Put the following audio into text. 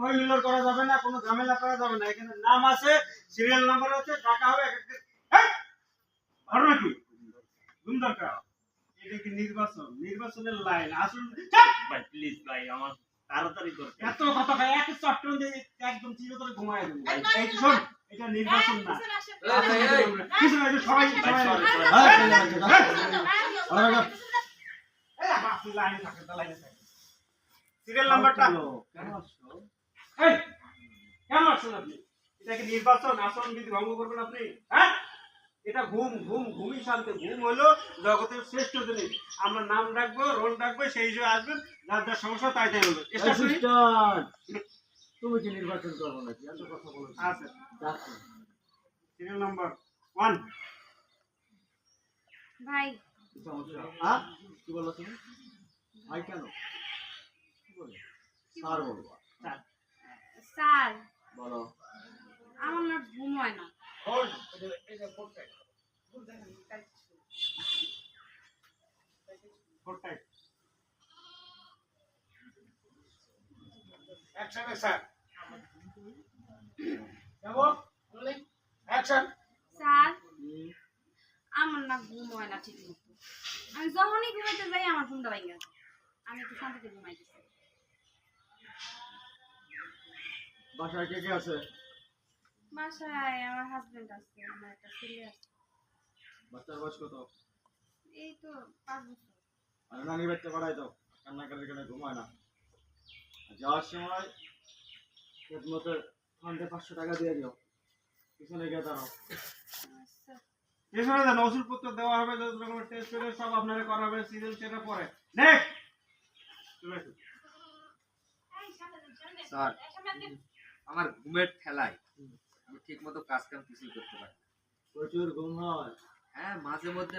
হই হুল্লোড় করা যাবে না, কোনো ঝামেলা করা যাবে না। এখানে নাম আছে, সিরিয়াল নাম্বার আছে, টাকা হবে এক একটা। এই ঘটনা কি? ঘুম দরকার। এটা কি নির্বাচন? নির্বাচনের লাইন আসুন। ভাই প্লিজ ভাই আমার তাড়াতাড়ি করতে। এত কথা ভাই, এক চট্টগ্রাম দিয়ে একদম চিরতরে ঘুমায় দেবো। এই শোন, এটা নির্বাচন না। কিছু না, সবাই সবাই লাইনে থাকে, লাইনে থাকে। সিরিয়াল নাম্বারটা এই কেমন আসছেন আপনি? এটা কি নির্বাচন? আসন বিধি ভঙ্গ করবেন আপনি? হ্যাঁ, এটা ঘুমই শান্তি। ঘুম হলো জগতের শ্রেষ্ঠ জিনিস। আমরা নাম ডাকবো, রোল ডাকবো, সেই হিসেবে আসবেন। যার যার সমস্যা তাই তাই হলো। তুমি কি নির্বাচন করবো নাকি? এত কথা বলো। আচ্ছা, সিরিয়াল নাম্বার 1। ভাই সমস্যা? হ্যাঁ, কি বলো তুমি? ভাই কেন? কি বলে? স্যার বলবা। স্যার বলো। আমার না ঘুম হয় না। একসাথে স্যার। যাবো অ্যাকশন। স্যার আমার না ঘুম হয় না ঠিক মতো। আমি যখনই ঘুমাইতে যাই আমার ঘুমটা ভেঙে যায়। আমি একটু শান্তিতে ঘুমাইতে চাই। বাসায় কে কে আছে? বাসায় আমার হাজবেন্ড আছে, আমার একটা ছেলে আছে। বাচ্চার বয়স কত? এই তো 5 বছর। আর নানি বাচ্চা বাড়াই দাও, কান্নাকাটির কারণে ঘুমায় না। আর যাওয়ার সময় ঠিক মতো ফান্ডে 500 টাকা দিয়ে দিও। পিছনে গিয়ে দাঁড়াও। আচ্ছা পেছনে যান, ওষুধপত্র দেওয়া হবে, যত রকমের টেস্ট করে সব আপনারা করা হবে। সিরিয়াল সেটা পরে নেক্সট। স্যার আমার ঘুমের ঠেলায় আমি ঠিক মতো কাজ কাম কিছুই করতে পারি না। প্রচুর ঘুম হয়। হ্যাঁ মাঝে মধ্যে